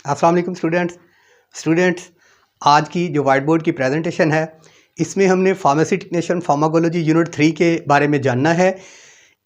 अस्सलाम वालेकुम स्टूडेंट्स आज की जो वाइट बोर्ड की प्रेजेंटेशन है इसमें हमने फार्मेसी टेक्नीशियन फार्माकोलॉजी यूनिट 3 के बारे में जानना है।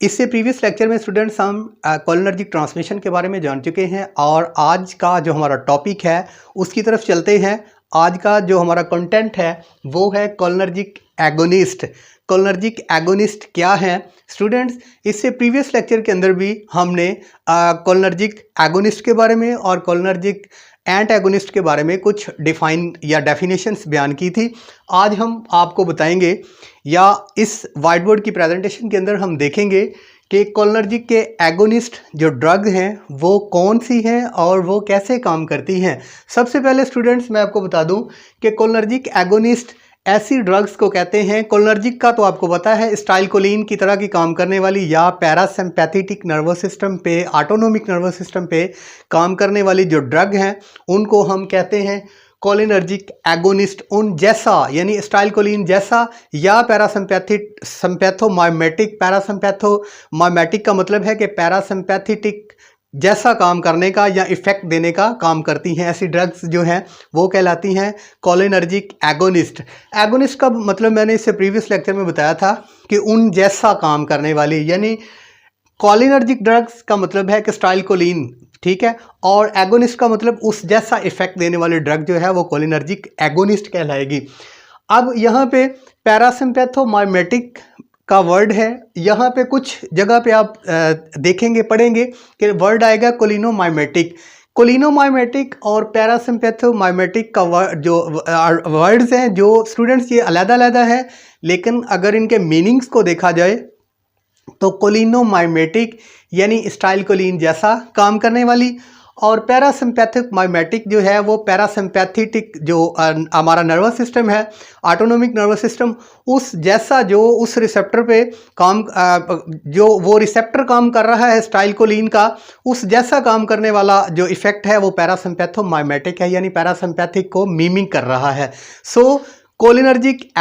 इससे प्रीवियस लेक्चर में स्टूडेंट्स हम कोलिनर्जिक ट्रांसमिशन के बारे में जान चुके हैं और आज का जो हमारा टॉपिक है उसकी तरफ चलते हैं। आज का जो हमारा कंटेंट है वो है कोलिनर्जिक एगोनिस्ट। कोलिनर्जिक एगोनिस्ट क्या है स्टूडेंट्स? इससे प्रीवियस लेक्चर के अंदर भी हमने कोलिनर्जिक एगोनिस्ट के बारे में और कोलिनर्जिक एंटागोनिस्ट के बारे में कुछ डिफाइन या डेफिनेशंस बयान की थी। आज हम आपको बताएंगे या इस वाइट बोर्ड की प्रेजेंटेशन के अंदर हम देखेंगे कि कोलिनर्जिक के एगोनिस्ट जो ड्रग हैं वो कौन सी हैं और वो कैसे काम करती हैं। सबसे पहले स्टूडेंट्स मैं आपको बता दूं कि कोलिनर्जिक एगोनिस्ट ऐसी ड्रग्स को कहते हैं। कोलिनर्जिक का तो आपको पता है स्टाइलकोलिन की तरह की काम करने वाली या पैरासिम्पैथेटिक नर्वस सिस्टम पे, ऑटोनोमिक नर्वस सिस्टम पे काम करने वाली जो ड्रग हैं उनको हम कहते हैं कोलिनर्जिक एगोनिस्ट। उन जैसा यानी स्टाइलकोलिन जैसा या सिम्पैथोमाइमेटिक। पैरासिम्पैथोमाइमेटिक का मतलब है कि पैरासिम्पैथेटिक जैसा काम करने का या इफ़ेक्ट देने का काम करती हैं। ऐसी ड्रग्स जो हैं वो कहलाती हैं कोलिनर्जिक एगोनिस्ट। एगोनिस्ट का मतलब मैंने इससे प्रीवियस लेक्चर में बताया था कि उन जैसा काम करने वाली, यानी कोलिनर्जिक ड्रग्स का मतलब है कि स्टाइलकोलिन, ठीक है, और एगोनिस्ट का मतलब उस जैसा इफ़ेक्ट देने वाली ड्रग जो है वो कोलिनर्जिक एगोनिस्ट कहलाएगी। अब यहाँ पे पैरासिम्पैथोमाइमेटिक का वर्ड है, यहाँ पे कुछ जगह पे आप देखेंगे पढ़ेंगे कि वर्ड आएगा कोलिनोमाइमेटिक। कोलिनोमाइमेटिक और पैरासिम्पैथोमाइमेटिक का जो वर्ड्स हैं जो स्टूडेंट्स ये अलग-अलग है, लेकिन अगर इनके मीनिंग्स को देखा जाए तो कोलिनोमाइमेटिक यानी स्टाइलकोलिन जैसा काम करने वाली, और पैरासिम्पैथोमाइमेटिक जो है वो पैरासिम्पैथेटिक जो हमारा नर्वस सिस्टम है, ऑटोनोमिक नर्वस सिस्टम, उस जैसा जो उस रिसेप्टर पे काम जो वो रिसेप्टर काम कर रहा है स्टाइलकोलिन का, उस जैसा काम करने वाला जो इफ़ेक्ट है वो पैरासिम्पैथोमाइमेटिक है, यानी पैरासिम्पैथिक को मीमिंग कर रहा है। सो कोलिनर्जिक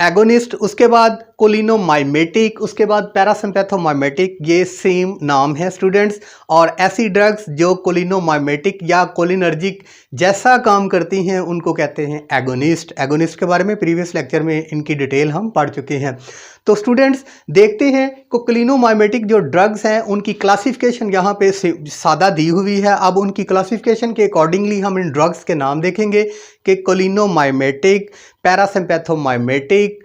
एगोनिस्ट, उसके बाद कोलिनोमाइमेटिक, उसके बाद पैरासिम्पैथोमाइमेटिक, ये सेम नाम है स्टूडेंट्स। और ऐसी ड्रग्स जो कोलिनोमाइमेटिक या कोलिनर्जिक जैसा काम करती हैं उनको कहते हैं एगोनिस्ट। एगोनिस्ट के बारे में प्रीवियस लेक्चर में इनकी डिटेल हम पढ़ चुके हैं। तो स्टूडेंट्स देखते हैं कि कोलिनोमाइमेटिक जो ड्रग्स हैं उनकी क्लासिफिकेशन यहाँ पे सादा दी हुई है। अब उनकी क्लासिफिकेशन के अकॉर्डिंगली हम इन ड्रग्स के नाम देखेंगे कि कोलिनोमाइमेटिक, पैरासिम्पैथोमाइमेटिक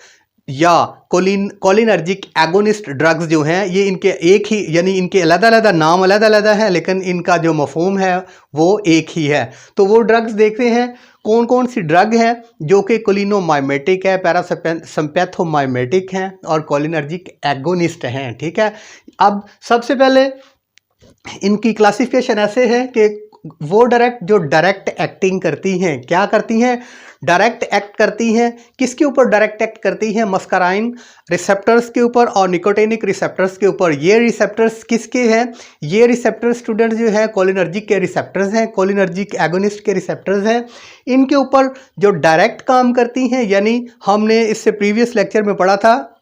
या कोलिनर्जिक एगोनिस्ट ड्रग्स जो हैं ये इनके एक ही, यानी इनके अलग-अलग नाम अलग-अलग हैं लेकिन इनका जो मफहूम है वो एक ही है। तो वो ड्रग्स देखते हैं कौन कौन सी ड्रग है जो कि कोलिनोमाइमेटिक है, पैरासिम्पैथोमाइमेटिक हैं और कोलिनर्जिक एगोनिस्ट हैं, ठीक है। अब सबसे पहले इनकी क्लासिफिकेशन ऐसे है कि वो जो डायरेक्ट एक्टिंग करती हैं, क्या करती हैं? डायरेक्ट एक्ट करती हैं। किसके ऊपर डायरेक्ट एक्ट करती हैं? मस्काराइन रिसेप्टर्स के ऊपर और निकोटिनिक रिसेप्टर्स के ऊपर। ये रिसेप्टर्स किसके हैं? ये रिसेप्टर्स स्टूडेंट्स जो है कोलिनर्जिक के रिसेप्टर्स हैं, कोलिनर्जिक एगोनिस्ट के रिसेप्टर्स हैं। इनके ऊपर जो डायरेक्ट काम करती हैं, यानी हमने इससे प्रीवियस लेक्चर में पढ़ा था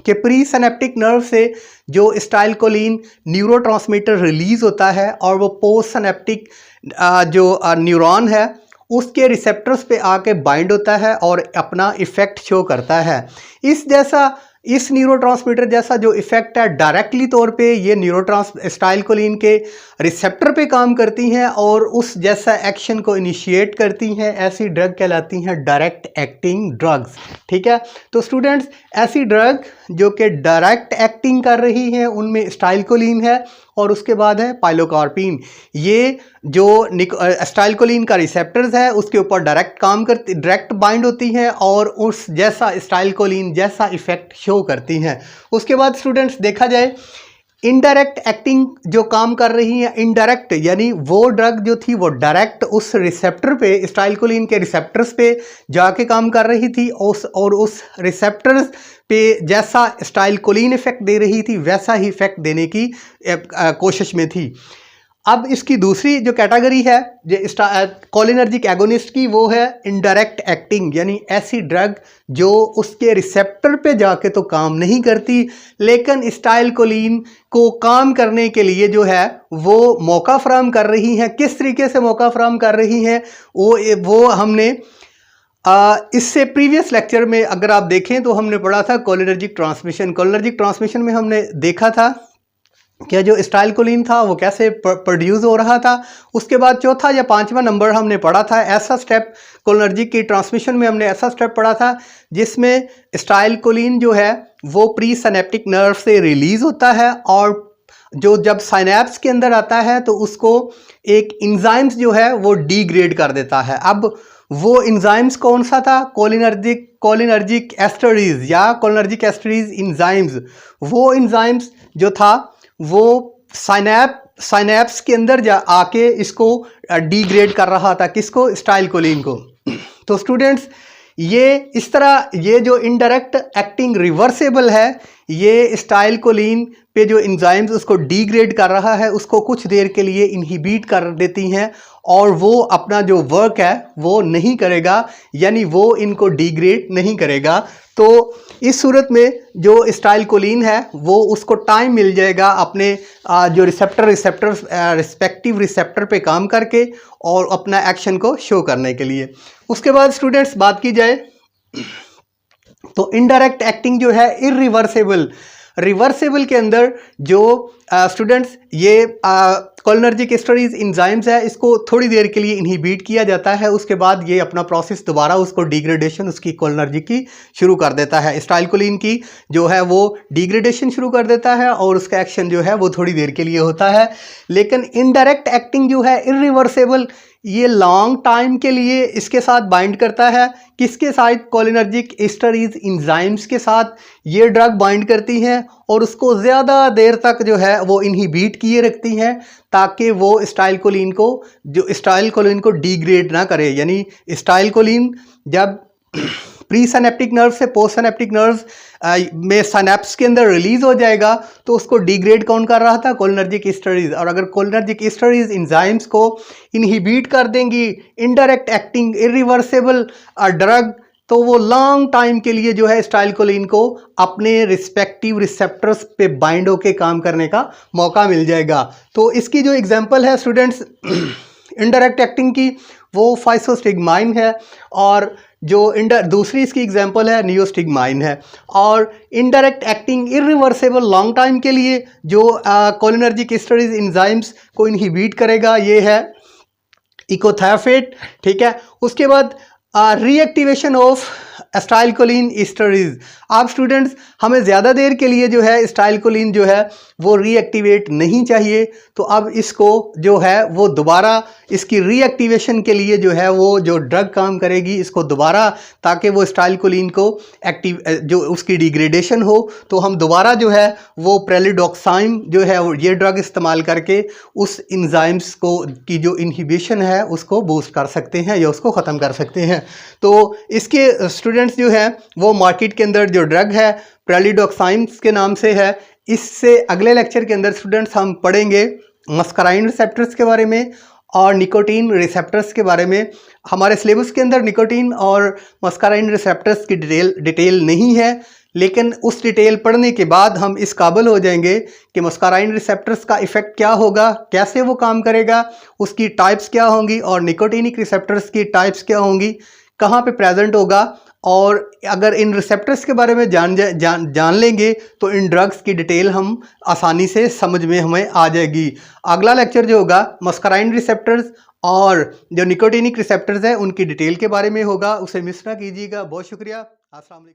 कि प्री सिनेप्टिक नर्व से जो स्टाइलकोलिन न्यूरोट्रांसमीटर रिलीज होता है और वो पोस्ट सिनेप्टिक जो न्यूरॉन है उसके रिसेप्टर्स पे आके बाइंड होता है और अपना इफ़ेक्ट शो करता है। इस न्यूरोट्रांसमीटर जैसा जो इफ़ेक्ट है डायरेक्टली तौर पे ये स्टाइलकोलिन के रिसेप्टर पे काम करती हैं और उस जैसा एक्शन को इनिशिएट करती हैं। ऐसी ड्रग कहलाती हैं डायरेक्ट एक्टिंग ड्रग्स, ठीक है। तो स्टूडेंट्स ऐसी ड्रग जो कि डायरेक्ट एक्टिंग कर रही हैं उनमें स्टाइलकोलिन है और उसके बाद है पाइलोकार्पिन। ये जो स्टाइलकोलिन का रिसेप्टर्स है उसके ऊपर डायरेक्ट बाइंड होती हैं और उस जैसा स्टाइलकोलिन जैसा इफ़ेक्ट शो करती हैं। उसके बाद स्टूडेंट्स देखा जाए इनडायरेक्ट एक्टिंग जो काम कर रही है, इनडायरेक्ट यानी वो ड्रग जो थी वो डायरेक्ट उस रिसेप्टर पे, स्टाइलकोलिन के रिसेप्टर्स पे जाके काम कर रही थी और उस रिसेप्टर्स पे जैसा स्टाइलकोलिन इफेक्ट दे रही थी वैसा ही इफेक्ट देने की कोशिश में थी। अब इसकी दूसरी जो कैटेगरी है कोलिनर्जिक एगोनिस्ट की, वो है इनडायरेक्ट एक्टिंग, यानी ऐसी ड्रग जो उसके रिसेप्टर पे जाके तो काम नहीं करती, लेकिन एसिटाइलकोलिन को काम करने के लिए जो है वो मौका फराहम कर रही हैं। किस तरीके से मौका फराहम कर रही हैं वो हमने इससे प्रीवियस लेक्चर में अगर आप देखें तो हमने पढ़ा था कोलिनर्जिक ट्रांसमिशन। कोलिनर्जिक ट्रांसमिशन में हमने देखा था कि जो एसिटाइलकोलिन था वो कैसे प्रोड्यूस हो रहा था। उसके बाद चौथा या पांचवा नंबर हमने पढ़ा था ऐसा स्टेप, कोलिनर्जिक की ट्रांसमिशन में हमने ऐसा स्टेप पढ़ा था जिसमें एसिटाइलकोलिन जो है वो प्री सिनेप्टिक नर्व से रिलीज होता है, और जो जब साइनेप्स के अंदर आता है तो उसको एक इंजाइम्स जो है वो डिग्रेड कर देता है। अब वो इंजाइम्स कौन सा था? कोलिनर्जिक एस्टरीज या कोलिनर्जिक एस्टरीज इंजाइम्स। वो इंजाइम्स जो था वो साइनेप्स के अंदर आके इसको डिग्रेड कर रहा था। किसको? एसिटाइलकोलिन को। तो स्टूडेंट्स ये इस तरह ये जो इनडायरेक्ट एक्टिंग रिवर्सेबल है, ये एसिटाइलकोलिन पे जो एंजाइम्स उसको डिग्रेड कर रहा है उसको कुछ देर के लिए इनहिबिट कर देती हैं, और वो अपना जो वर्क है वो नहीं करेगा, यानी वो इनको डिग्रेड नहीं करेगा। तो इस सूरत में जो एसिटाइलकोलिन है वो उसको टाइम मिल जाएगा अपने जो रिस्पेक्टिव रिसेप्टर पे काम करके और अपना एक्शन को शो करने के लिए। उसके बाद स्टूडेंट्स बात की जाए तो इनडायरेक्ट एक्टिंग जो है इरिवर्सेबल, रिवर्सेबल के अंदर जो स्टूडेंट्स ये कोलिनर्जिक एस्टरीज एंजाइम्स है इसको थोड़ी देर के लिए इनहिबिट किया जाता है, उसके बाद ये अपना प्रोसेस दोबारा उसको डिग्रेडेशन उसकी कोलिनर्जिक की शुरू कर देता है। एसिटाइलकोलिन की जो है वो डिग्रेडेशन शुरू कर देता है और उसका एक्शन जो है वो थोड़ी देर के लिए होता है। लेकिन इनडायरेक्ट एक्टिंग जो है इरिवर्सेबल, ये लॉन्ग टाइम के लिए इसके साथ बाइंड करता है। किसके साथ? कोलिनर्जिक एस्टरीज एंजाइम्स के साथ ये ड्रग बाइंड करती हैं और उसको ज़्यादा देर तक जो है वो इनहिबिट किए रखती हैं ताकि वो एसिटाइलकोलिन को डिग्रेड ना करे। यानी एसिटाइलकोलिन जब प्री सिनेप्टिक नर्व से पोस्ट सिनेप्टिक नर्व में सिनेप्स के अंदर रिलीज हो जाएगा तो उसको डिग्रेड कौन कर रहा था? Cholinergic estuaries. और अगर कोलिनर्जिक एस्टरीज एंजाइम्स को इनहिबिट कर देंगी इनडायरेक्ट एक्टिंग इरिवर्सेबल ड्रग, तो वो लॉन्ग टाइम के लिए जो है एसिटाइलकोलिन को अपने रिस्पेक्टिव रिसेप्टर्स पे बाइंड होके काम करने का मौका मिल जाएगा। तो इसकी जो एग्जांपल है स्टूडेंट्स इनडायरेक्ट एक्टिंग की वो फाइसोस्टिग्माइन है, और जो दूसरी इसकी एग्जांपल है नियोस्टिग्माइन है। और indirect acting irreversible long time के लिए जो कोलिनर्जिक एस्टरीज एंजाइम्स को इनहिबिट करेगा ये है इकोथायोफेट, ठीक है। उसके बाद रीएक्टिवेशन ऑफ एसिटाइलकोलिन एस्टरीज। अब स्टूडेंट्स हमें ज़्यादा देर के लिए जो है एसिटाइलकोलिन जो है वो रीएक्टिवेट नहीं चाहिए, तो अब इसको जो है वो दोबारा इसकी रीएक्टिवेशन के लिए जो है वो जो ड्रग काम करेगी इसको दोबारा, ताकि वो एसिटाइलकोलिन को एक्टिव जो उसकी डिग्रेडेशन हो, तो हम दोबारा जो है वो प्रेलिडोक्साइम जो है ये ड्रग इस्तेमाल करके उस एंजाइम्स को की जो इनहिबिशन है उसको बूस्ट कर सकते हैं या उसको ख़त्म कर सकते हैं। तो इसके स्टूडेंट्स जो है वो मार्केट के अंदर जो ड्रग है प्रेलिडोक्साइम्स के नाम से है। इससे अगले लेक्चर के अंदर स्टूडेंट्स हम पढ़ेंगे मस्काराइन रिसेप्टर्स के बारे में और निकोटीन रिसेप्टर्स के बारे में। हमारे सिलेबस के अंदर निकोटीन और मस्काराइन रिसेप्टर्स की डिटेल नहीं है, लेकिन उस डिटेल पढ़ने के बाद हम इस काबिल हो जाएंगे कि मस्काराइन रिसेप्टर्स का इफ़ेक्ट क्या होगा, कैसे वो काम करेगा, उसकी टाइप्स क्या होंगी और निकोटीनिक रिसेप्टर्स की टाइप्स क्या होंगी, कहाँ पे प्रेजेंट होगा। और अगर इन रिसेप्टर्स के बारे में जान लेंगे तो इन ड्रग्स की डिटेल हम आसानी से समझ में हमें आ जाएगी। अगला लेक्चर जो होगा मस्काराइन रिसेप्टर्स और जो निकोटीनिक रिसेप्टर्स हैं उनकी डिटेल के बारे में होगा, उसे मिस ना कीजिएगा। बहुत शुक्रिया। अस्सलाम वालेकुम।